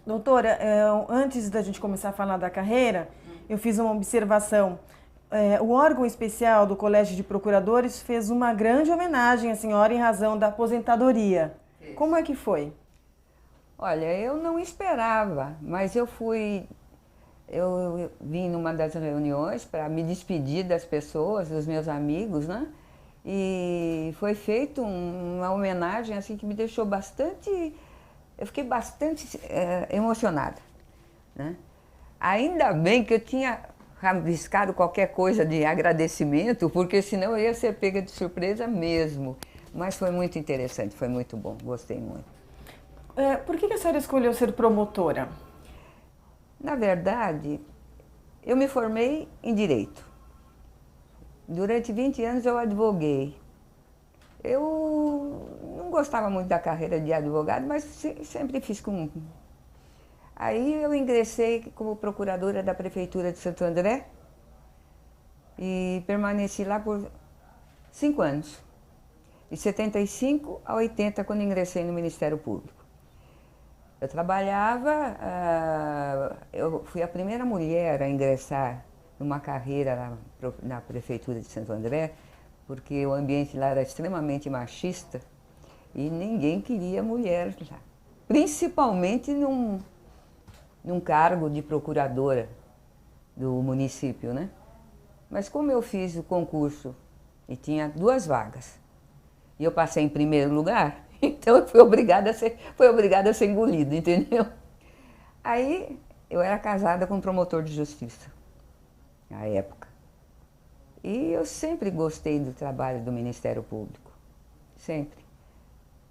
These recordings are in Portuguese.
Doutora, antes da gente começar a falar da carreira, eu fiz uma observação. O órgão especial do Colégio de Procuradores fez uma grande homenagem à senhora em razão da aposentadoria. Como é que foi? Olha, eu não esperava, mas eu vim numa das reuniões para me despedir das pessoas, dos meus amigos, né? E foi feita uma homenagem assim que me deixou bastante, eu fiquei bastante emocionada, né? Ainda bem que eu tinha rabiscado qualquer coisa de agradecimento, porque senão eu ia ser pega de surpresa mesmo. Mas foi muito interessante, foi muito bom, gostei muito. Por que a senhora escolheu ser promotora? Na verdade, eu me formei em Direito. Durante 20 anos eu advoguei. Eu não gostava muito da carreira de advogado, mas sempre fiz com... Aí eu ingressei como procuradora da Prefeitura de Santo André e permaneci lá por 5 anos. De 75 a 80, quando ingressei no Ministério Público. Eu trabalhava, eu fui a primeira mulher a ingressar numa carreira na Prefeitura de Santo André, porque o ambiente lá era extremamente machista e ninguém queria mulher lá, principalmente num cargo de procuradora do município, né? Mas como eu fiz o concurso e tinha 2 vagas, e eu passei em primeiro lugar, então eu fui obrigada a ser engolida, entendeu? Aí eu era casada com um promotor de justiça, na época. E eu sempre gostei do trabalho do Ministério Público, sempre.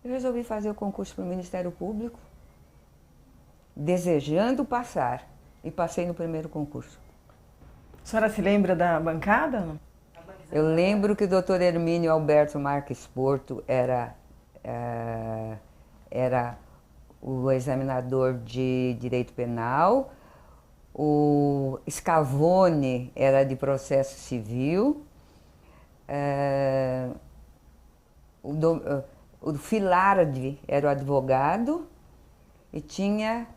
Eu resolvi fazer o concurso para o Ministério Público, desejando passar, e passei no primeiro concurso. A senhora se lembra da bancada? Eu lembro que o doutor Hermínio Alberto Marques Porto era o examinador de Direito Penal, o Scavone era de Processo Civil, o Filardi era o advogado e tinha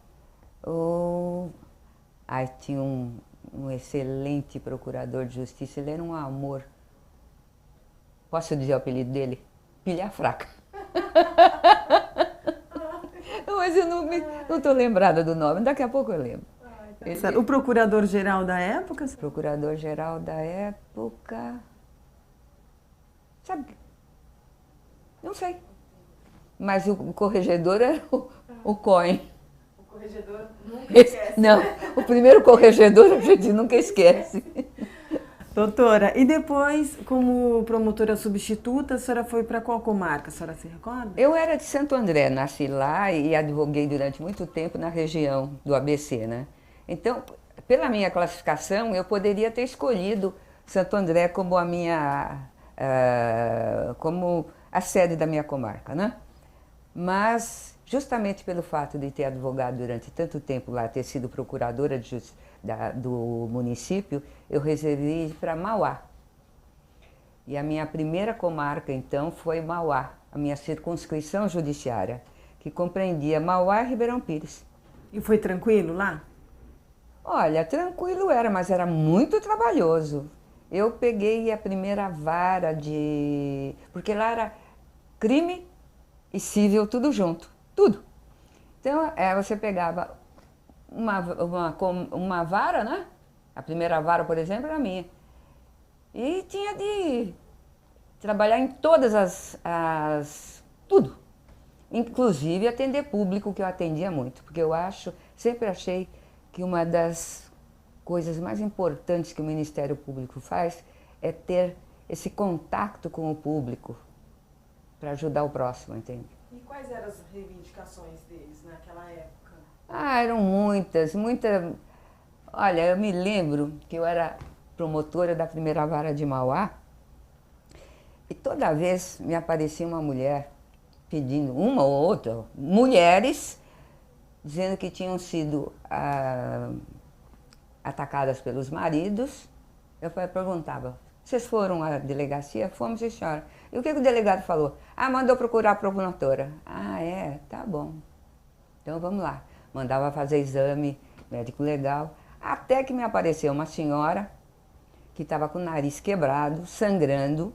tinha um excelente procurador de justiça, ele era um amor. Posso dizer o apelido dele? Pilha fraca. Mas eu não estou lembrada do nome, daqui a pouco eu lembro. O procurador-geral da época? Procurador-geral da época... Sabe? Não sei. Mas o corregedor era o Cohen. O corregedor nunca esquece. Não, o primeiro corregedor a gente nunca esquece. Doutora, e depois, como promotora substituta, a senhora foi para qual comarca? A senhora se recorda? Eu era de Santo André, nasci lá e advoguei durante muito tempo na região do ABC, né? Então, pela minha classificação, eu poderia ter escolhido Santo André como como a sede da minha comarca, né? Mas, justamente pelo fato de ter advogado durante tanto tempo lá, ter sido procuradora do município, eu resolvi ir para Mauá. E a minha primeira comarca, então, foi Mauá, a minha circunscrição judiciária, que compreendia Mauá e Ribeirão Pires. E foi tranquilo lá? Olha, tranquilo era, mas era muito trabalhoso. Eu peguei a primeira vara porque lá era crime e civil tudo junto, tudo. Então, você pegava uma vara, né? A primeira vara, por exemplo, era minha. E tinha de trabalhar em todas tudo. Inclusive atender público, que eu atendia muito. Porque sempre achei que uma das coisas mais importantes que o Ministério Público faz é ter esse contato com o público para ajudar o próximo, entende? E quais eram as reivindicações deles naquela época? Eram muitas. Olha, eu me lembro que eu era promotora da primeira vara de Mauá e toda vez me aparecia uma mulher pedindo, uma ou outra, mulheres, dizendo que tinham sido atacadas pelos maridos. Eu perguntava, vocês foram à delegacia? Fomos, sim, senhora. E o que o delegado falou? Mandou procurar a promotora. É, tá bom. Então vamos lá. mandava fazer exame médico legal, até que me apareceu uma senhora que estava com o nariz quebrado, sangrando.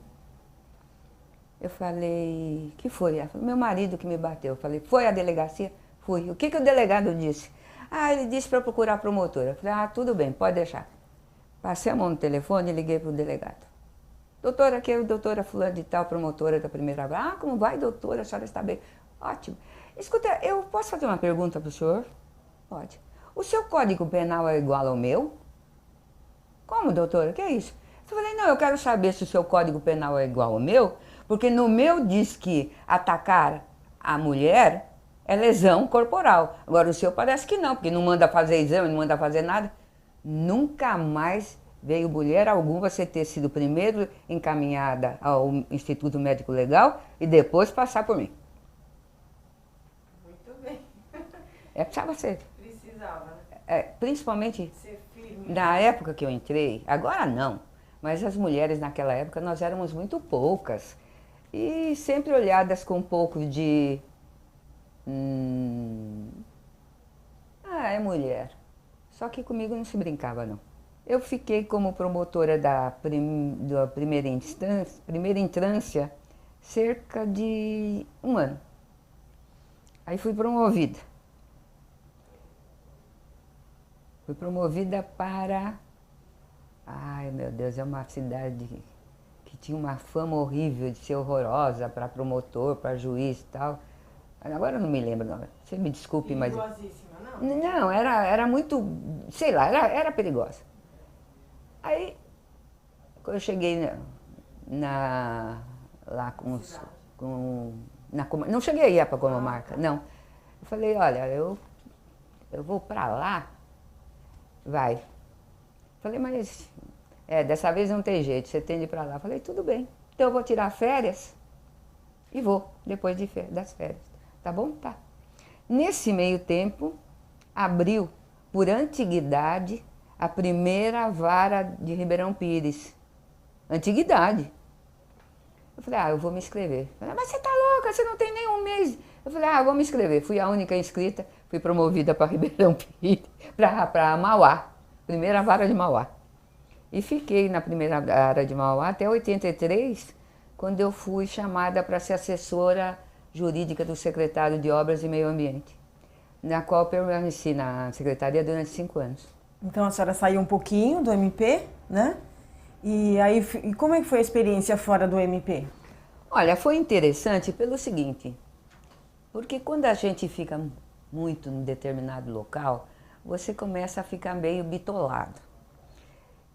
Eu falei, que foi? Ela falou, meu marido que me bateu. Eu falei, foi à delegacia? Fui. O que o delegado disse? Ah, ele disse para procurar a promotora. Eu falei, ah, tudo bem, pode deixar. Passei a mão no telefone e liguei para o delegado. Doutora, aqui é a doutora fulana de tal, promotora da primeira vara. Ah, como vai, doutora? A senhora está bem? Ótimo. Escuta, eu posso fazer uma pergunta para o senhor? Pode. O seu código penal é igual ao meu? Como, doutora? Que é isso? Eu falei, não, eu quero saber se o seu código penal é igual ao meu, porque no meu diz que atacar a mulher é lesão corporal. Agora o seu parece que não, porque não manda fazer exame, não manda fazer nada. Nunca mais veio mulher alguma você ter sido primeiro encaminhada ao Instituto Médico Legal e depois passar por mim. Muito bem. Precisava ser. Precisava, né? Principalmente Ser firme. na época que eu entrei, agora não, mas as mulheres naquela época nós éramos muito poucas e sempre olhadas com um pouco de... é mulher. Só que comigo não se brincava, não. Eu fiquei como promotora da primeira instância cerca de 1 ano. Aí fui promovida. Fui promovida para... Ai, meu Deus, é uma cidade que tinha uma fama horrível de ser horrorosa para promotor, para juiz e tal. Agora eu não me lembro, não. Você me desculpe, mas... Perigosíssima, não? Não, era muito... Sei lá, era perigosa. Aí, quando eu cheguei lá não cheguei a ir para a comarca, não. Eu falei, olha, eu vou para lá, vai. Falei, mas dessa vez não tem jeito, você tem de ir para lá. Falei, tudo bem, então eu vou tirar férias e vou, depois das férias. Tá bom? Tá. Nesse meio tempo, abriu, por antiguidade, a primeira vara de Ribeirão Pires. Antiguidade. Eu falei, eu vou me inscrever. Falei, mas você tá louca, você não tem nem 1 mês. Eu falei, eu vou me inscrever. Fui a única inscrita, fui promovida para Ribeirão Pires, para Mauá, primeira vara de Mauá. E fiquei na primeira vara de Mauá até 83, quando eu fui chamada para ser assessora jurídica do secretário de Obras e Meio Ambiente, na qual permaneci na secretaria durante 5 anos. Então a senhora saiu um pouquinho do MP, né? E aí, como é que foi a experiência fora do MP? Olha, foi interessante pelo seguinte, porque quando a gente fica muito em determinado local, você começa a ficar meio bitolado.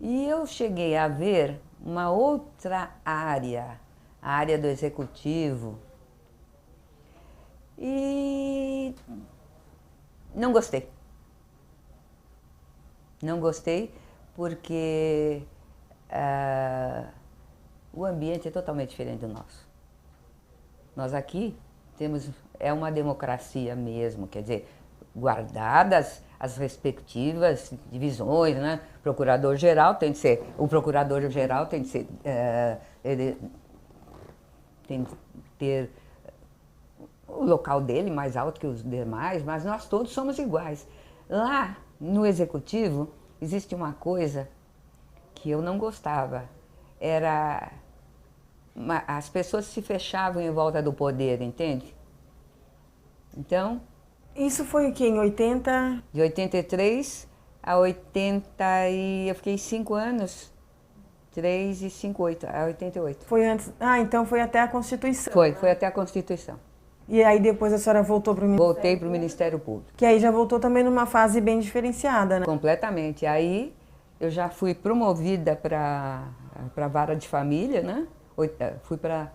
E eu cheguei a ver uma outra área, a área do executivo, e não gostei. Não gostei porque o ambiente é totalmente diferente do nosso. Nós aqui temos, uma democracia mesmo, quer dizer, guardadas as respectivas divisões, né? O procurador-geral tem de ser ele tem de ter o local dele mais alto que os demais, mas nós todos somos iguais. Lá no executivo existe uma coisa que eu não gostava, as pessoas se fechavam em volta do poder, entende? Então... Isso foi o quê? Em 80? De 83 a 80 e... Eu fiquei 5 anos, 3 e 5, 8, a 88. Foi antes... então foi até a Constituição. Foi até a Constituição. E aí depois a senhora voltou para o Ministério? Voltei para o Ministério Público. Que aí já voltou também numa fase bem diferenciada, né? Completamente. Aí eu já fui promovida para a vara de família, né? Fui para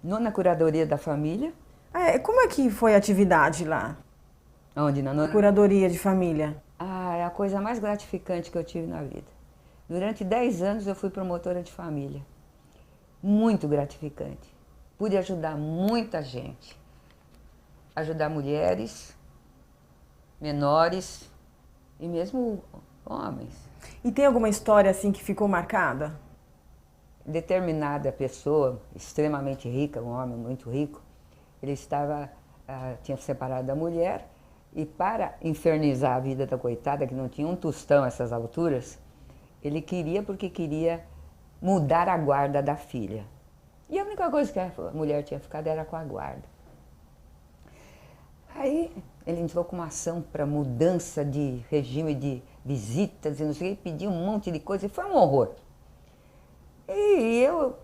9ª Curadoria da Família. Como é que foi a atividade lá? Onde? Na Curadoria de Família. É a coisa mais gratificante que eu tive na vida. Durante 10 anos eu fui promotora de família. Muito gratificante. Pude ajudar muita gente. Ajudar mulheres, menores e mesmo homens. E tem alguma história assim que ficou marcada? Determinada pessoa, extremamente rica, um homem muito rico, ele tinha se separado da mulher E para infernizar a vida da coitada, que não tinha um tostão a essas alturas, ele queria porque queria mudar a guarda da filha. E a única coisa que a mulher tinha ficado era com a guarda. Aí ele entrou com uma ação para mudança de regime de visitas e não sei o que, pediu um monte de coisa e foi um horror. E eu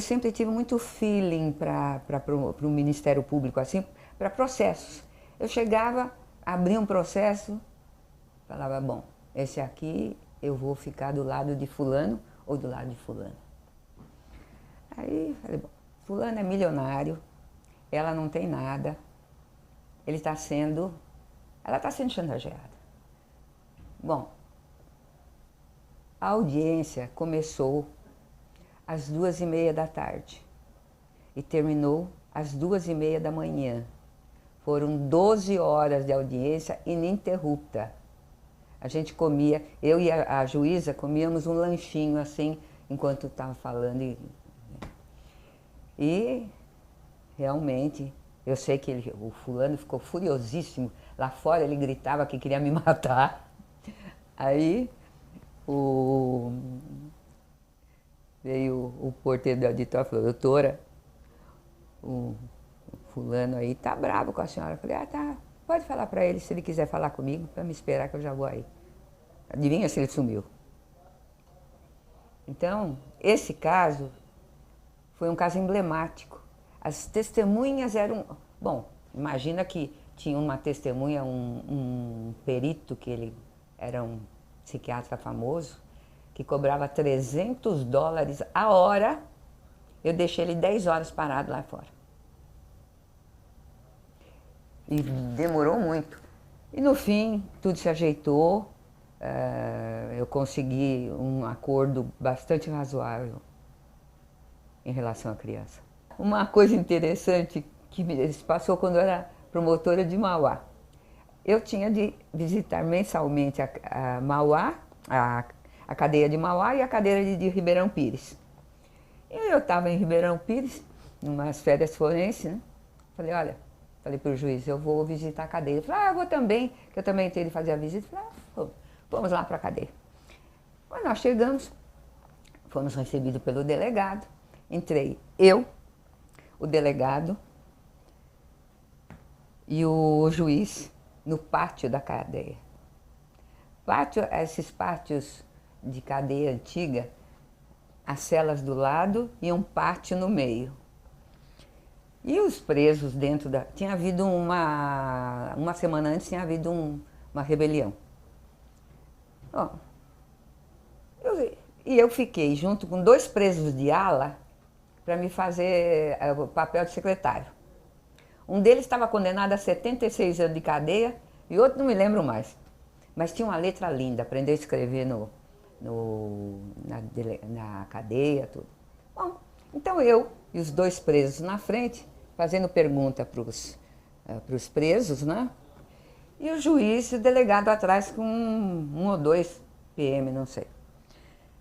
sempre tive muito feeling para o Ministério Público, assim, para processos. Eu chegava, abria um processo, falava, bom, esse aqui eu vou ficar do lado de fulano ou do lado de fulano. Aí falei, bom, fulano é milionário, ela não tem nada, ela está sendo chantageada. Bom, a audiência começou às 2h30 da tarde e terminou às 2h30 da manhã. Foram 12 horas de audiência ininterrupta. A gente comia, eu e a juíza comíamos um lanchinho assim, enquanto estava falando. E realmente, eu sei que o fulano ficou furiosíssimo. Lá fora ele gritava que queria me matar. Aí veio o porteiro do auditório e falou, doutora, o fulano aí tá bravo com a senhora. Eu falei, tá, pode falar para ele se ele quiser falar comigo, para me esperar que eu já vou aí. Adivinha se ele sumiu? Então, esse caso foi um caso emblemático. As testemunhas eram... Bom, imagina que tinha uma testemunha, um perito, que ele era um psiquiatra famoso, que cobrava $300 a hora. Eu deixei ele 10 horas parado lá fora. E demorou muito. E no fim, tudo se ajeitou. Eu consegui um acordo bastante razoável em relação à criança. Uma coisa interessante que se passou quando eu era promotora de Mauá. Eu tinha de visitar mensalmente a Mauá, a cadeia de Mauá e a cadeia de Ribeirão Pires. E eu estava em Ribeirão Pires, numas férias forenses, né? Falei, olha, falei para o juiz, eu vou visitar a cadeia. Ele falou, eu vou também, que eu também tenho de fazer a visita. Eu falei, vamos lá para a cadeia. Quando nós chegamos, fomos recebidos pelo delegado. Entrei eu, o delegado e o juiz no pátio da cadeia. Esses pátios de cadeia antiga, as celas do lado e um pátio no meio. E os presos dentro da... Tinha havido uma semana antes, tinha havido uma rebelião. Bom, eu fiquei junto com 2 presos de ala para me fazer o papel de secretário. Um deles estava condenado a 76 anos de cadeia e outro não me lembro mais. Mas tinha uma letra linda, aprendeu a escrever na cadeia, tudo. Bom, então eu e os 2 presos na frente, fazendo pergunta para os presos, né? E o juiz e o delegado atrás com um ou 2 PM, não sei.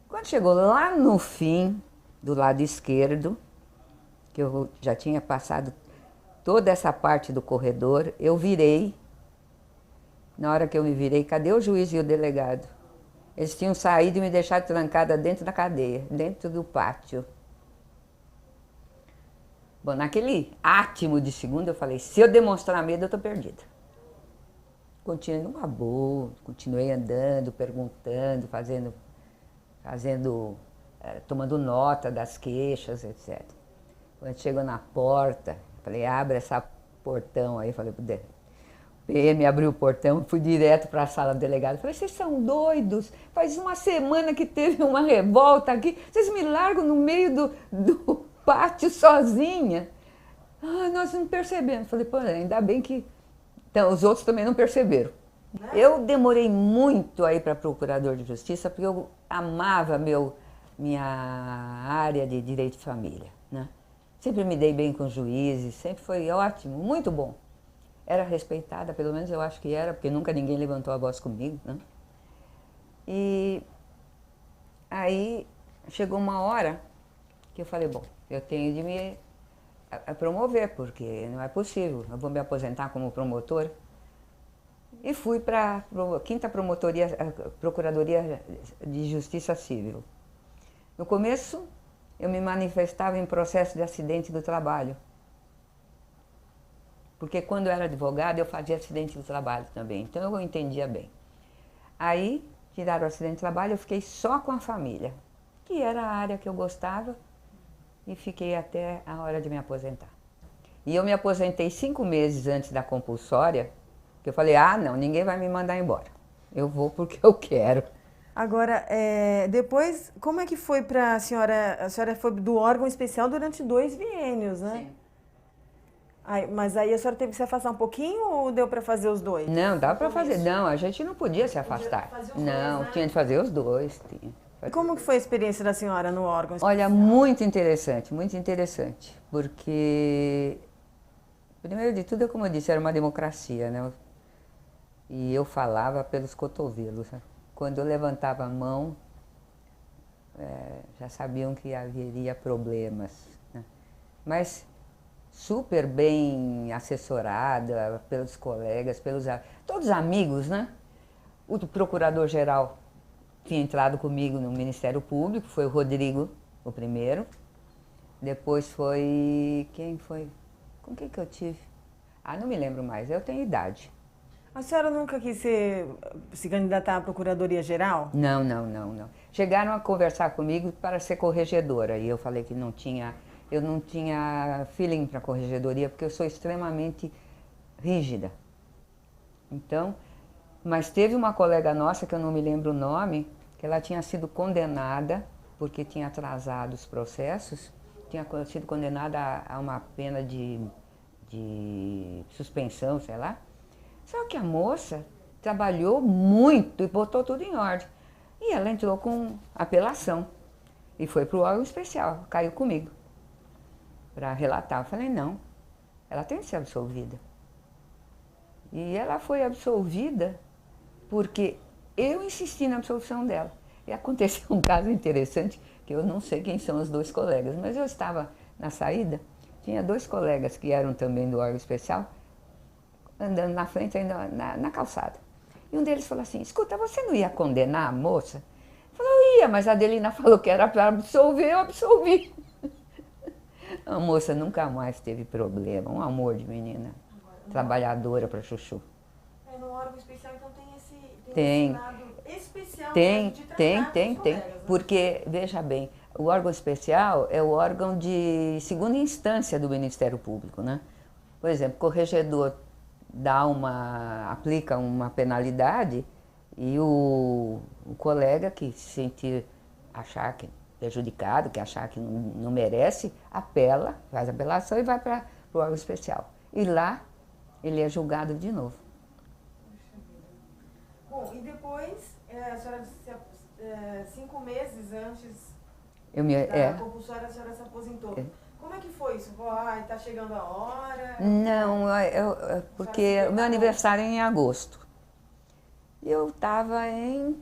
Quando chegou lá no fim, do lado esquerdo, que eu já tinha passado toda essa parte do corredor, eu virei. Na hora que eu me virei, cadê o juiz e o delegado? Eles tinham saído e me deixado trancada dentro da cadeia, dentro do pátio. Bom, naquele átimo de segundo eu falei, se eu demonstrar medo, eu estou perdida. Continuei numa boa, continuei andando, perguntando, tomando nota das queixas, etc. Quando chegou na porta, falei, abre essa portão aí, falei pro PM, abriu o portão, fui direto para a sala do delegado. Falei, vocês são doidos? Faz uma semana que teve uma revolta aqui, vocês me largam no meio do pátio sozinha? Ah, nós não percebemos. Falei, pô, ainda bem que... Então, os outros também não perceberam. Eu demorei muito a ir para procurador de justiça porque eu amava minha área de direito de família, né? Sempre me dei bem com os juízes, sempre foi ótimo, muito bom. Era respeitada, pelo menos eu acho que era, porque nunca ninguém levantou a voz comigo, né? E aí chegou uma hora que eu falei, bom, eu tenho de me promover, porque não é possível, eu vou me aposentar como promotora. e fui para a 5ª Procuradoria de Justiça Civil. No começo, eu me manifestava em processo de acidente do trabalho. Porque quando eu era advogada, eu fazia acidente do trabalho também, então eu entendia bem. Aí, tiraram o acidente do trabalho, eu fiquei só com a família, que era a área que eu gostava, e fiquei até a hora de me aposentar. E eu me aposentei 5 meses antes da compulsória, que eu falei, ah, não, ninguém vai me mandar embora. Eu vou porque eu quero. Agora, depois, como é que foi para a senhora? A senhora foi do órgão especial durante 2 biênios, né? Sim. Mas aí a senhora teve que se afastar um pouquinho ou deu para fazer os dois? Não, dava para fazer. Não, a gente não podia se afastar. Não, tinha de fazer os dois. Tinha. E como que foi a experiência da senhora no órgão especial? Olha, muito interessante, porque, primeiro de tudo, como eu disse, era uma democracia, né? E eu falava pelos cotovelos, né? Quando eu levantava a mão, já sabiam que haveria problemas, né? Mas super bem assessorada pelos colegas, todos amigos, né? O procurador-geral tinha entrado comigo no Ministério Público, foi o Rodrigo, o primeiro. Depois foi... Quem foi? Com quem que eu tive? Ah, não me lembro mais, eu tenho idade. A senhora nunca quis se candidatar à Procuradoria-Geral? Não. Chegaram a conversar comigo para ser corregedora e eu falei que eu não tinha feeling para corregedoria porque eu sou extremamente rígida. Então, mas teve uma colega nossa, que eu não me lembro o nome, que ela tinha sido condenada porque tinha atrasado os processos, tinha sido condenada a uma pena de suspensão, sei lá. Só que a moça trabalhou muito e botou tudo em ordem. E ela entrou com apelação e foi para o órgão especial, caiu comigo para relatar. Eu falei, não, ela tem que ser absolvida. E ela foi absolvida porque eu insisti na absolvição dela. E aconteceu um caso interessante, que eu não sei quem são os 2 colegas, mas eu estava na saída, tinha 2 colegas que eram também do órgão especial, andando na frente, ainda na calçada. E um deles falou assim, escuta, você não ia condenar a moça? Falou, eu ia, mas a Adelina falou que era para absolver, eu absolvi. A moça nunca mais teve problema, um amor de menina, trabalhadora para chuchu. No órgão especial, então, tem Tem. esse lado especial Tem, de tratar com os colegas, né? porque, veja bem, o órgão especial é o órgão de segunda instância do Ministério Público, né? Por exemplo, o corregedor aplica uma penalidade e o colega que se sentir, achar que prejudicado, que achar que não merece, apela, faz apelação e vai para o órgão especial. E lá ele é julgado de novo. Bom, e depois, a senhora, 5 meses antes da compulsória, a senhora se aposentou. Como é que foi isso? Ai, tá chegando a hora? Não, porque o meu aniversário é em agosto. Eu estava em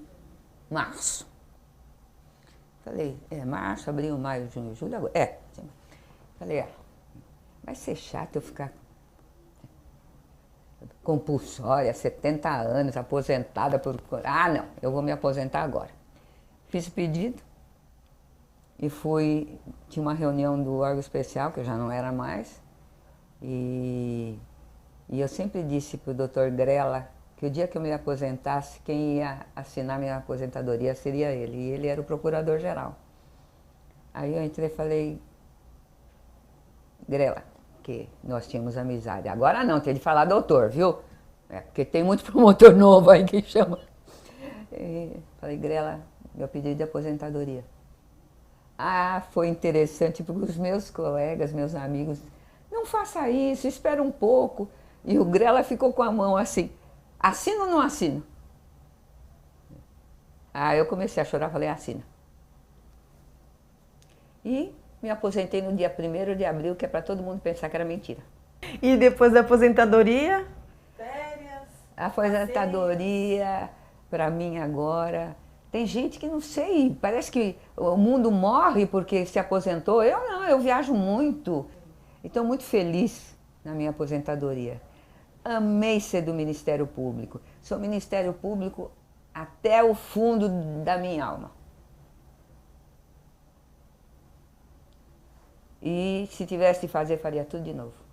março. Falei, março, abril, maio, junho, julho, agosto. Falei, vai ser chato eu ficar compulsória, 70 anos, aposentada por... Ah, não, eu vou me aposentar agora. Fiz o pedido e tinha uma reunião do órgão especial, que eu já não era mais, e eu sempre disse para o doutor Grela que o dia que eu me aposentasse, quem ia assinar minha aposentadoria seria ele, e ele era o procurador-geral. Aí eu entrei e falei, Grela, que nós tínhamos amizade. Agora não, tem de falar doutor, viu? Porque tem muito promotor novo aí que chama. E falei, Grela, meu pedido de aposentadoria. Ah, foi interessante, porque os meus colegas, meus amigos, não faça isso, espera um pouco. E o Grela ficou com a mão assim, assino ou não assino? Eu comecei a chorar, falei, assina. E me aposentei no dia 1º de abril, que é para todo mundo pensar que era mentira. E depois da aposentadoria? Férias? A aposentadoria, para mim agora... Tem gente que não sei, parece que o mundo morre porque se aposentou. Eu não, eu viajo muito. E estou muito feliz na minha aposentadoria. amei ser do Ministério Público. Sou Ministério Público até o fundo da minha alma. E se tivesse de fazer, faria tudo de novo.